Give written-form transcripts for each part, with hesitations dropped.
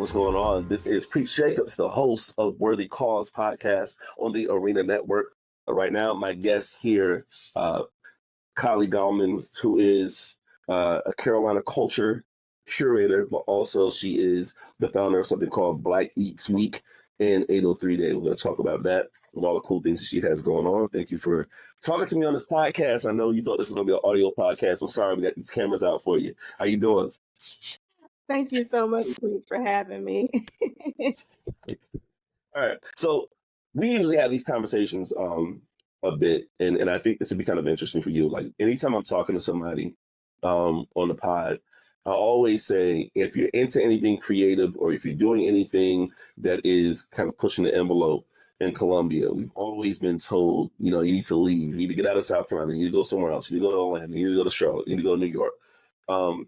what's going on? This is Preach Jacobs, the host of Worthy Cause podcast on the Arena Network. Right now, my guest here, Khali Gallman, who is a Carolina culture curator, but also she is the founder of something called Black Eats Week and 803 Day. We're going to talk about that and all the cool things that she has going on. Thank you for talking to me on this podcast. I know you thought this was going to be an audio podcast. I'm sorry we got these cameras out for you. How you doing? Thank you so much for having me. All right. So we usually have these conversations a bit, and I think this would be kind of interesting for you. Like anytime I'm talking to somebody on the pod, I always say, if you're into anything creative or if you're doing anything that is kind of pushing the envelope in Columbia, we've always been told, you need to leave. You need to get out of South Carolina. You need to go somewhere else. You need to go to Atlanta. You need to go to Charlotte. You need to go to New York.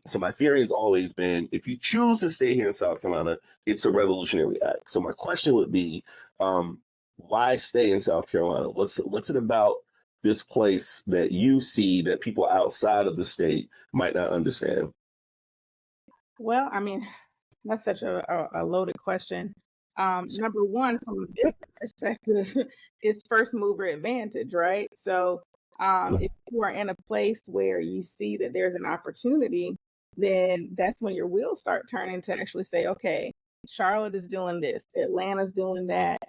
So my theory has always been, if you choose to stay here in South Carolina, it's a revolutionary act. So my question would be, why stay in South Carolina? What's it about this place that you see that people outside of the state might not understand? Well, I mean, that's such a loaded question. Number one, from a business perspective, is first mover advantage, right? So if you are in a place where you see that there's an opportunity, then that's when your wheels start turning to actually say, okay, Charlotte is doing this, Atlanta's doing that,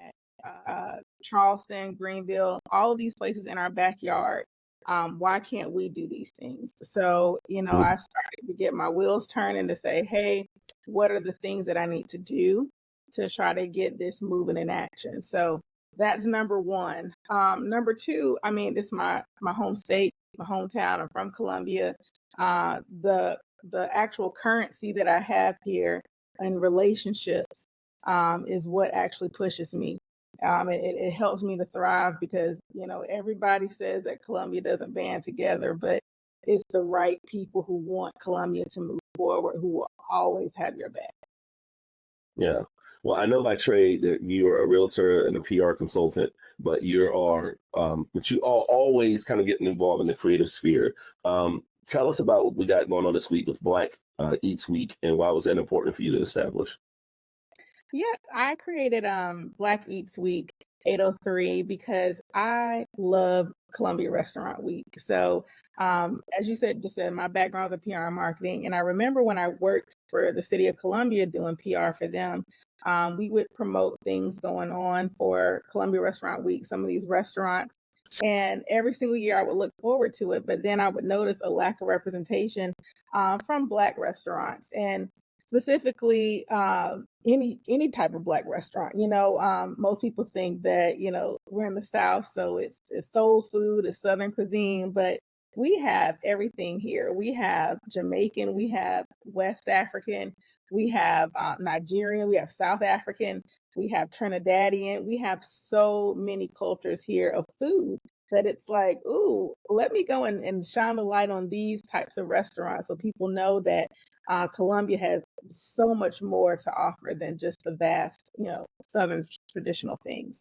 Charleston, Greenville, all of these places in our backyard. Why can't we do these things? So, I started to get my wheels turning to say, hey, what are the things that I need to do to try to get this moving in action? So that's number one. Number two, I mean, this is my home state, my hometown. I'm from Columbia. The actual currency that I have here in relationships is what actually pushes me. It helps me to thrive because, everybody says that Columbia doesn't band together, but it's the right people who want Columbia to move forward, who will always have your back. Yeah. Well, I know by trade that you're a realtor and a PR consultant, but you are always kind of getting involved in the creative sphere. Tell us about what we got going on this week with Black Eats Week, and why was that important for you to establish? Yeah, I created Black Eats Week 803 because I love Columbia Restaurant Week. So as you said, my background is in PR and marketing. And I remember when I worked for the city of Columbia doing PR for them, we would promote things going on for Columbia Restaurant Week, some of these restaurants. And every single year I would look forward to it, but then I would notice a lack of representation from Black restaurants. And specifically any type of Black restaurant. Most people think that we're in the South, so it's soul food, it's Southern cuisine, but we have everything here. We have Jamaican, we have West African, we have Nigerian, we have South African, we have Trinidadian. We have so many cultures here of food that it's like, ooh, let me go and shine the light on these types of restaurants so people know that Columbia has so much more to offer than just the vast, Southern traditional things.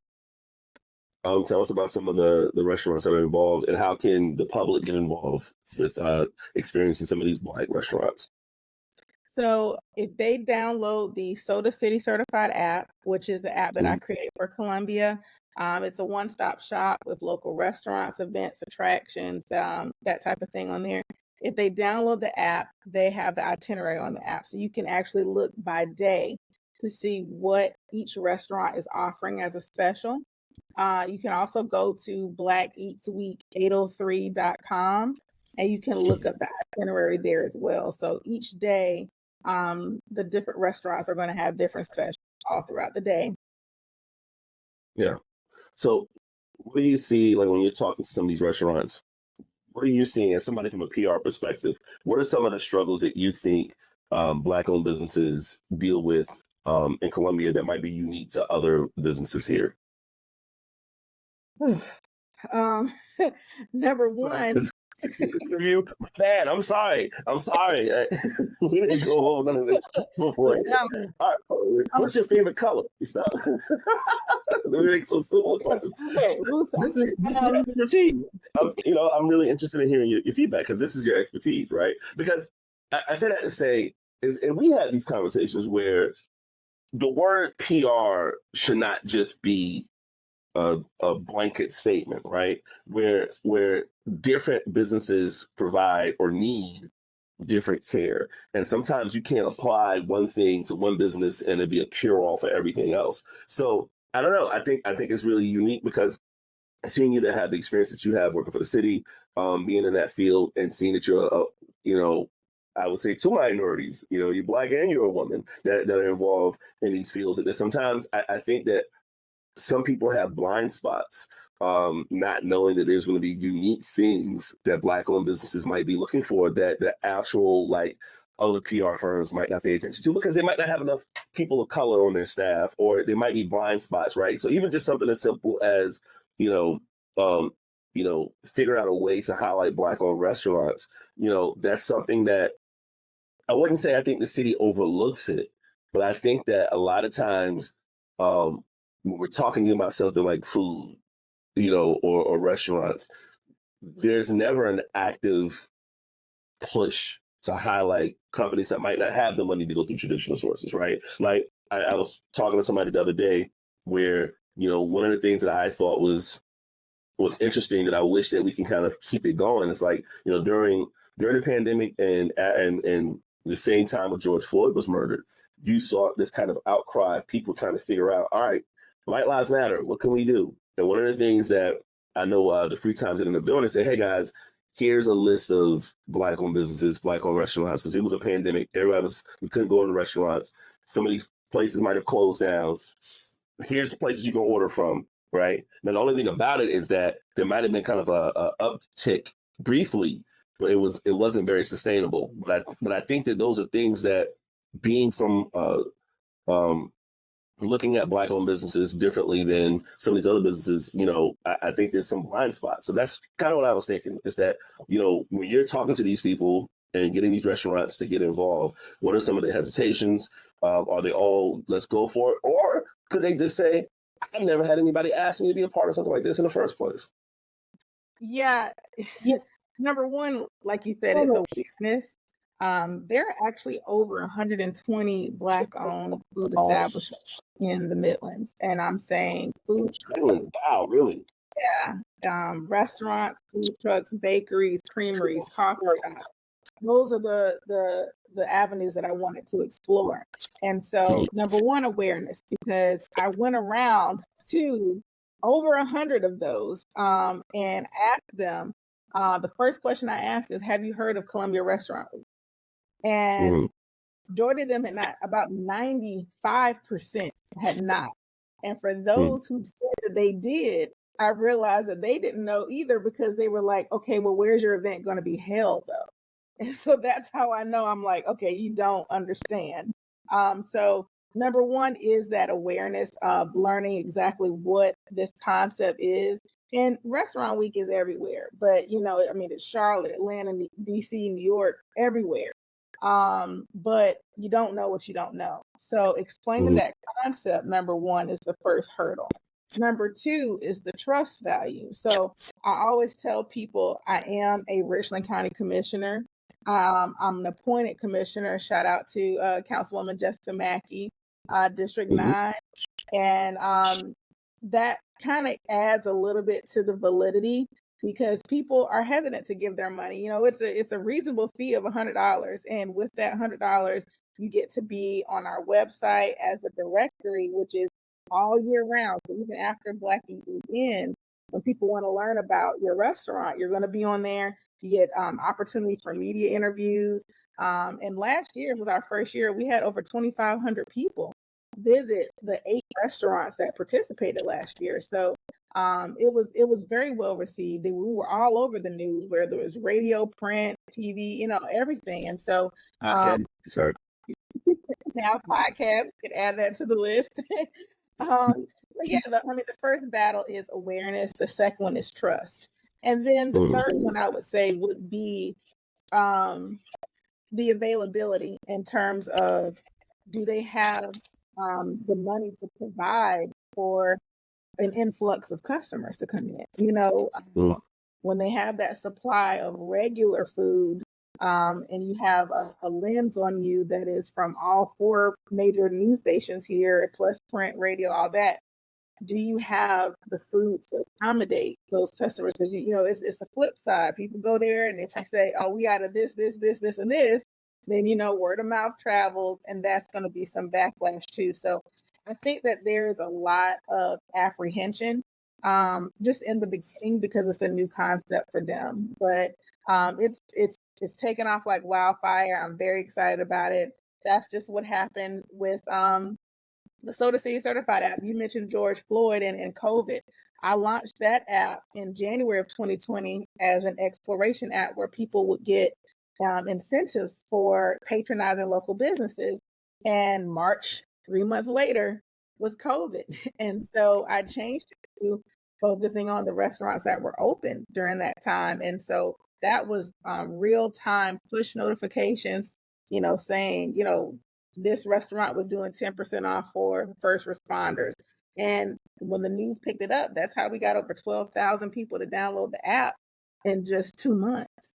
Tell us about some of the restaurants that are involved, and how can the public get involved with experiencing some of these Black restaurants? So if they download the Soda City Certified app, which is the app that I created for Columbia, it's a one-stop shop with local restaurants, events, attractions, that type of thing on there. If they download the app, they have the itinerary on the app. So you can actually look by day to see what each restaurant is offering as a special. You can also go to blackeatsweek803.com and you can look up the itinerary there as well. So each day, the different restaurants are going to have different specials all throughout the day. Yeah. So what do you see, like when you're talking to some of these restaurants, what are you seeing as somebody from a PR perspective? What are some of the struggles that you think Black-owned businesses deal with in Columbia that might be unique to other businesses here? Number one. Interview, man. I'm sorry. We didn't go over none of this before. All right, what's your favorite color? Stop. Let me make some simple questions. This is your expertise. I'm really interested in hearing your feedback because this is your expertise, right? Because I say that to say and we had these conversations where the word PR should not just be a blanket statement, right? Where different businesses provide or need different care, and sometimes you can't apply one thing to one business and it'd be a cure all for everything else. So I don't know. I think it's really unique because seeing you to have the experience that you have working for the city, being in that field, and seeing that you're, you know, I would say two minorities, you're black and you're a woman that are involved in these fields. And sometimes I think that some people have blind spots, not knowing that there's going to be unique things that black-owned businesses might be looking for that the actual like other PR firms might not pay attention to because they might not have enough people of color on their staff, or there might be blind spots, right? So even just something as simple as you know, figure out a way to highlight black-owned restaurants. That's something that I wouldn't say I think the city overlooks it, but I think that a lot of times when we're talking about something like food, or restaurants, there's never an active push to highlight companies that might not have the money to go through traditional sources, right? Like I was talking to somebody the other day where, one of the things that I thought was interesting that I wish that we can kind of keep it going. It's like, during the pandemic and the same time when George Floyd was murdered, you saw this kind of outcry of people trying to figure out, all right, White Lives Matter, what can we do? And one of the things that I know the Free Times did in the building say, hey guys, here's a list of black-owned businesses, black-owned restaurants, because it was a pandemic. We couldn't go into restaurants. Some of these places might have closed down. Here's the places you can order from, right? Now, the only thing about it is that there might have been kind of a uptick briefly, but it wasn't very sustainable. But I think that those are things that being from looking at black-owned businesses differently than some of these other businesses, I think there's some blind spots. So that's kind of what I was thinking, is that, when you're talking to these people and getting these restaurants to get involved, what are some of the hesitations? Are they all, let's go for it? Or could they just say, I've never had anybody ask me to be a part of something like this in the first place? Yeah. Number one, like you said, it's awareness. There are actually over 120 Black-owned food establishments in the Midlands, and I'm saying food trucks, Wow, really? restaurants, food trucks, bakeries, creameries, coffee shops. Those are the avenues that I wanted to explore. And so, number one, awareness, because I went around to over 100 of those and asked them. The first question I asked is, "Have you heard of Columbia Restaurant Week?" And majority of them had not. About 95% had not. And for those who said that they did, I realized that they didn't know either, because they were like, "Okay, well, where's your event going to be held, though?" And so that's how I know. I'm like, okay, you don't understand. So number one is that awareness of learning exactly what this concept is. And Restaurant Week is everywhere, but I mean, it's Charlotte, Atlanta, DC, New York, everywhere. But you don't know what you don't know. So explaining that concept, number one, is the first hurdle. Number two is the trust value. So I always tell people I am a Richland County Commissioner. I'm an appointed commissioner. Shout out to Councilwoman Jessica Mackey, District 9. And that kind of adds a little bit to the validity, because people are hesitant to give their money. It's a reasonable fee of $100. And with that $100, you get to be on our website as a directory, which is all year round. So even after Black Eats Weekend, when people want to learn about your restaurant, you're going to be on there. You get opportunities for media interviews. And last year was our first year. We had over 2,500 people visit the 8 restaurants that participated last year. So it was very well received. We were all over the news, where there was radio, print, TV, everything. And so Sorry. now podcast, could add that to the list. But yeah, the first battle is awareness. The second one is trust. And then the third one I would say would be the availability, in terms of, do they have the money to provide for an influx of customers to come in? When they have that supply of regular food, and you have a lens on you that is from all four major news stations here, plus print, radio, all that. Do you have the food to accommodate those customers? Because it's a flip side. People go there, and if you say, "Oh, we out of this, and this," then word of mouth travels, and that's going to be some backlash too. So I think that there is a lot of apprehension, just in the beginning because it's a new concept for them. But it's taken off like wildfire. I'm very excited about it. That's just what happened with the Soda City Certified app. You mentioned George Floyd and COVID. I launched that app in January of 2020 as an exploration app where people would get incentives for patronizing local businesses. And March, 3 months later, was COVID. And so I changed it to focusing on the restaurants that were open during that time. And so that was real time push notifications, saying, this restaurant was doing 10% off for first responders. And when the news picked it up, that's how we got over 12,000 people to download the app in just 2 months,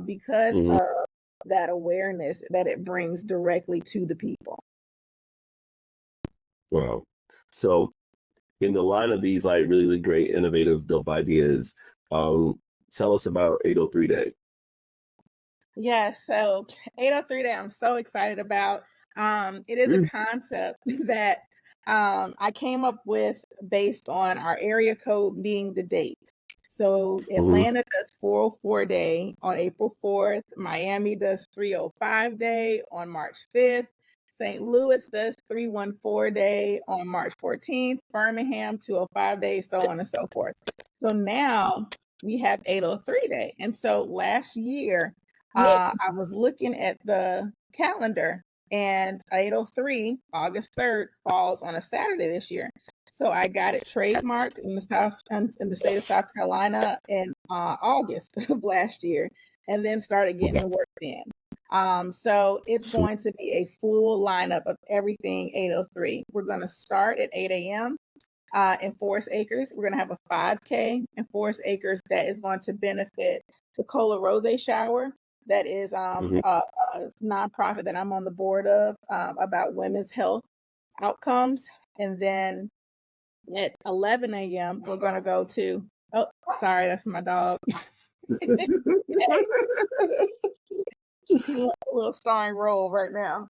because Mm-hmm. of that awareness that it brings directly to the people. Wow. So in the line of these like really, really great, innovative, dope ideas, tell us about 803 Day. Yeah, so 803 Day, I'm so excited about. It is a concept that I came up with based on our area code being the date. So Atlanta does 404 Day on April 4th. Miami does 305 Day on March 5th. St. Louis does 314 Day on March 14th. Birmingham 205 Day, so on and so forth. So now we have 803 Day. And so last year, I was looking at the calendar, and 803, August 3rd, falls on a Saturday this year. So I got it trademarked in the state of South Carolina in August of last year, and then started getting the work in. So it's going to be a full lineup of everything 803. We're going to start at 8 a.m. In Forest Acres. We're going to have a 5K in Forest Acres that is going to benefit the Cola Rose Shower. That is a nonprofit that I'm on the board of, about women's health outcomes. And then at 11 a.m., we're going to go to, oh, sorry, that's my dog. A little starring role right now.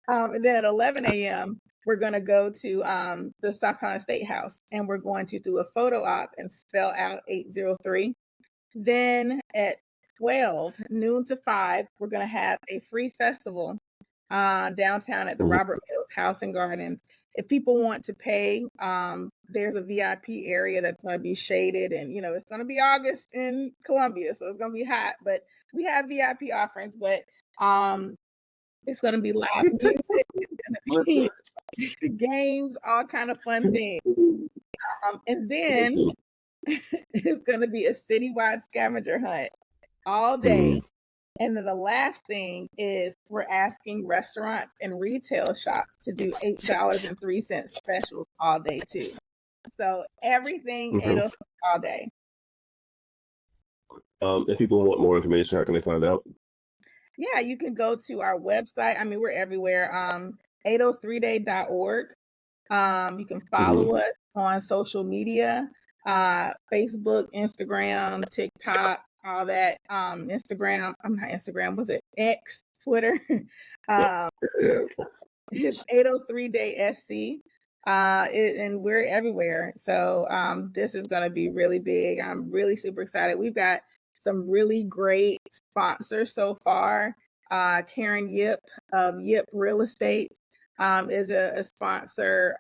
And then at 11 a.m., we're going to go to the South Carolina State House, and we're going to do a photo op and spell out 803. Then at 12 noon to 5, we're going to have a free festival downtown at the Robert Mills House and Gardens. If people want to pay, there's a VIP area that's going to be shaded, and it's going to be August in Columbia, so it's going to be hot, but we have VIP offerings. But it's going to be live music, it's going to be games, all kind of fun things. And then it's going to be a citywide scavenger hunt all day. And then the last thing is we're asking restaurants and retail shops to do $8.03 specials all day too. So everything 803 all day. If people want more information, how can they find out? Yeah, you can go to our website. I mean, we're everywhere. 803day.org. You can follow us on social media, Facebook, Instagram, TikTok, all that. Instagram, I'm not Instagram, was it X, Twitter? It's 803day SC. And we're everywhere. So this is going to be really big. I'm really super excited. We've got some really great sponsors so far. Karen Yip of Yip Real Estate is a sponsor.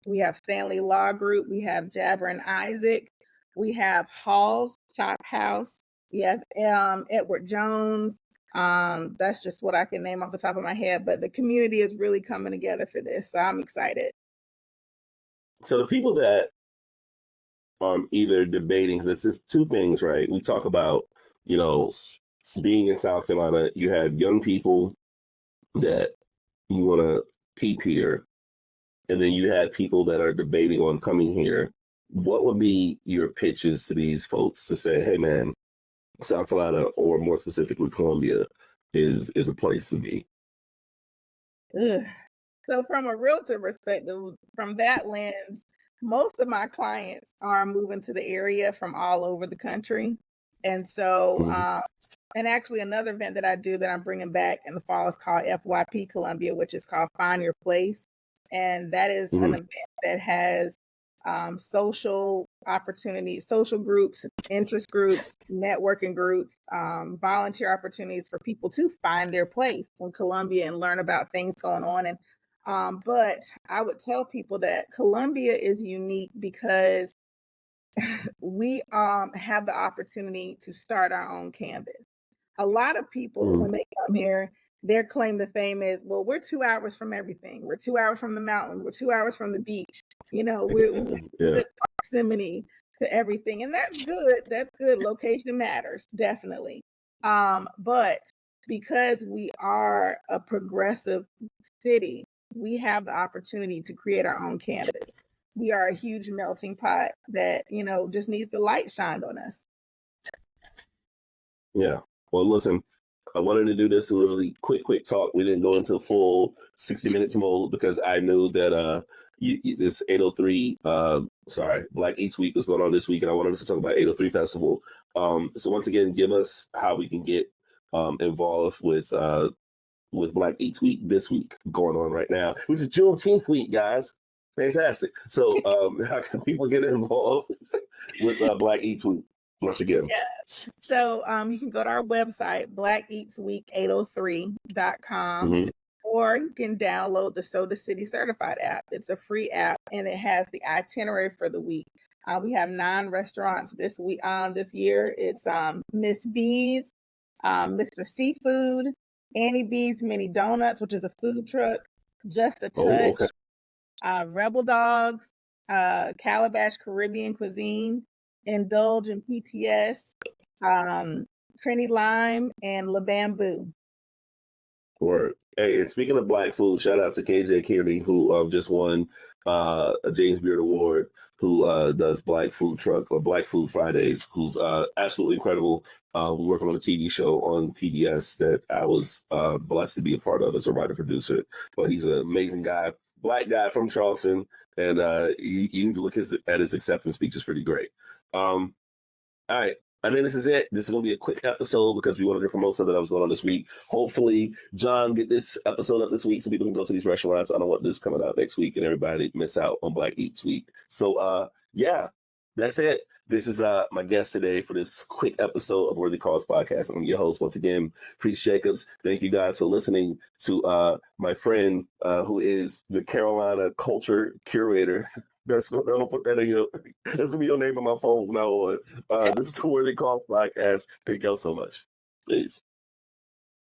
We have Stanley Law Group. We have Jabber and Isaac. We have Hall's Chop House. We have Edward Jones. That's just what I can name off the top of my head. But the community is really coming together for this. So I'm excited. So the people that either debating, because it's just two things, right? We talk about, being in South Carolina, you have young people that you want to keep here, and then you have people that are debating on coming here. What would be your pitches to these folks to say, hey, man, South Carolina, or more specifically Columbia, is a place to be. Ugh. So from a realtor perspective, from that lens, most of my clients are moving to the area from all over the country. And so, Mhm. and actually another event that I do that I'm bringing back in the fall is called FYP Columbia, which is called Find Your Place. And that is an Mhm. event that has social opportunities, social groups, interest groups, networking groups, volunteer opportunities for people to find their place in Columbia and learn about things going on. And but I would tell people that Columbia is unique because we have the opportunity to start our own canvas. A lot of people, Mhm. when they come here, their claim to fame is, well, we're 2 hours from everything. We're 2 hours from the mountain. We're 2 hours from the beach. You know, we Yeah. have proximity to everything. And that's good. That's good. Location matters, definitely. But because we are a progressive city, we have the opportunity to create our own canvas. We are a huge melting pot that, just needs the light shined on us. Yeah. Well, listen, I wanted to do this really quick talk. We didn't go into full 60 minutes mode because I knew that this 803, Black Eats Week was going on this week, and I wanted us to talk about 803 Festival. So once again, give us how we can get involved with Black Eats Week this week going on right now, which is Juneteenth week, guys. Fantastic. So how can people get involved with Black Eats Week once again? Yeah. So you can go to our website, blackeatsweek803.com, Mm-hmm. or you can download the Soda City Certified app. It's a free app and it has the itinerary for the week. We have 9 restaurants this week. This year, it's Miss B's, Mr. Seafood, Annie B's Mini Donuts, which is a food truck, Just a Oh, okay. Touch, Rebel Dogs, Calabash Caribbean Cuisine, Indulge in PTS, Trini Lime, and La Bamboo. Word. Hey, and speaking of Black food, shout out to KJ Kearney, who just won a James Beard Award, who does Black Food Truck or Black Food Fridays, who's absolutely incredible. Working on a TV show on PBS that I was blessed to be a part of as a writer producer. But he's an amazing guy, Black guy from Charleston, and you need to look at his acceptance speech; it's pretty great. All right. I think this is it. This is going to be a quick episode because we wanted to promote something that was going on this week. Hopefully, John get this episode up this week so people can go to these restaurants. I don't want this coming out next week and everybody miss out on Black Eats Week. So, yeah, that's it. This is my guest today for this quick episode of Worthy Cause Podcast. I'm your host once again, Priest Jacobs. Thank you guys for listening to my friend who is the Carolina culture curator. Don't put that in your. That's gonna be your name on my phone from now on. This is the Worthy Call Podcast. Thank y'all so much. Peace.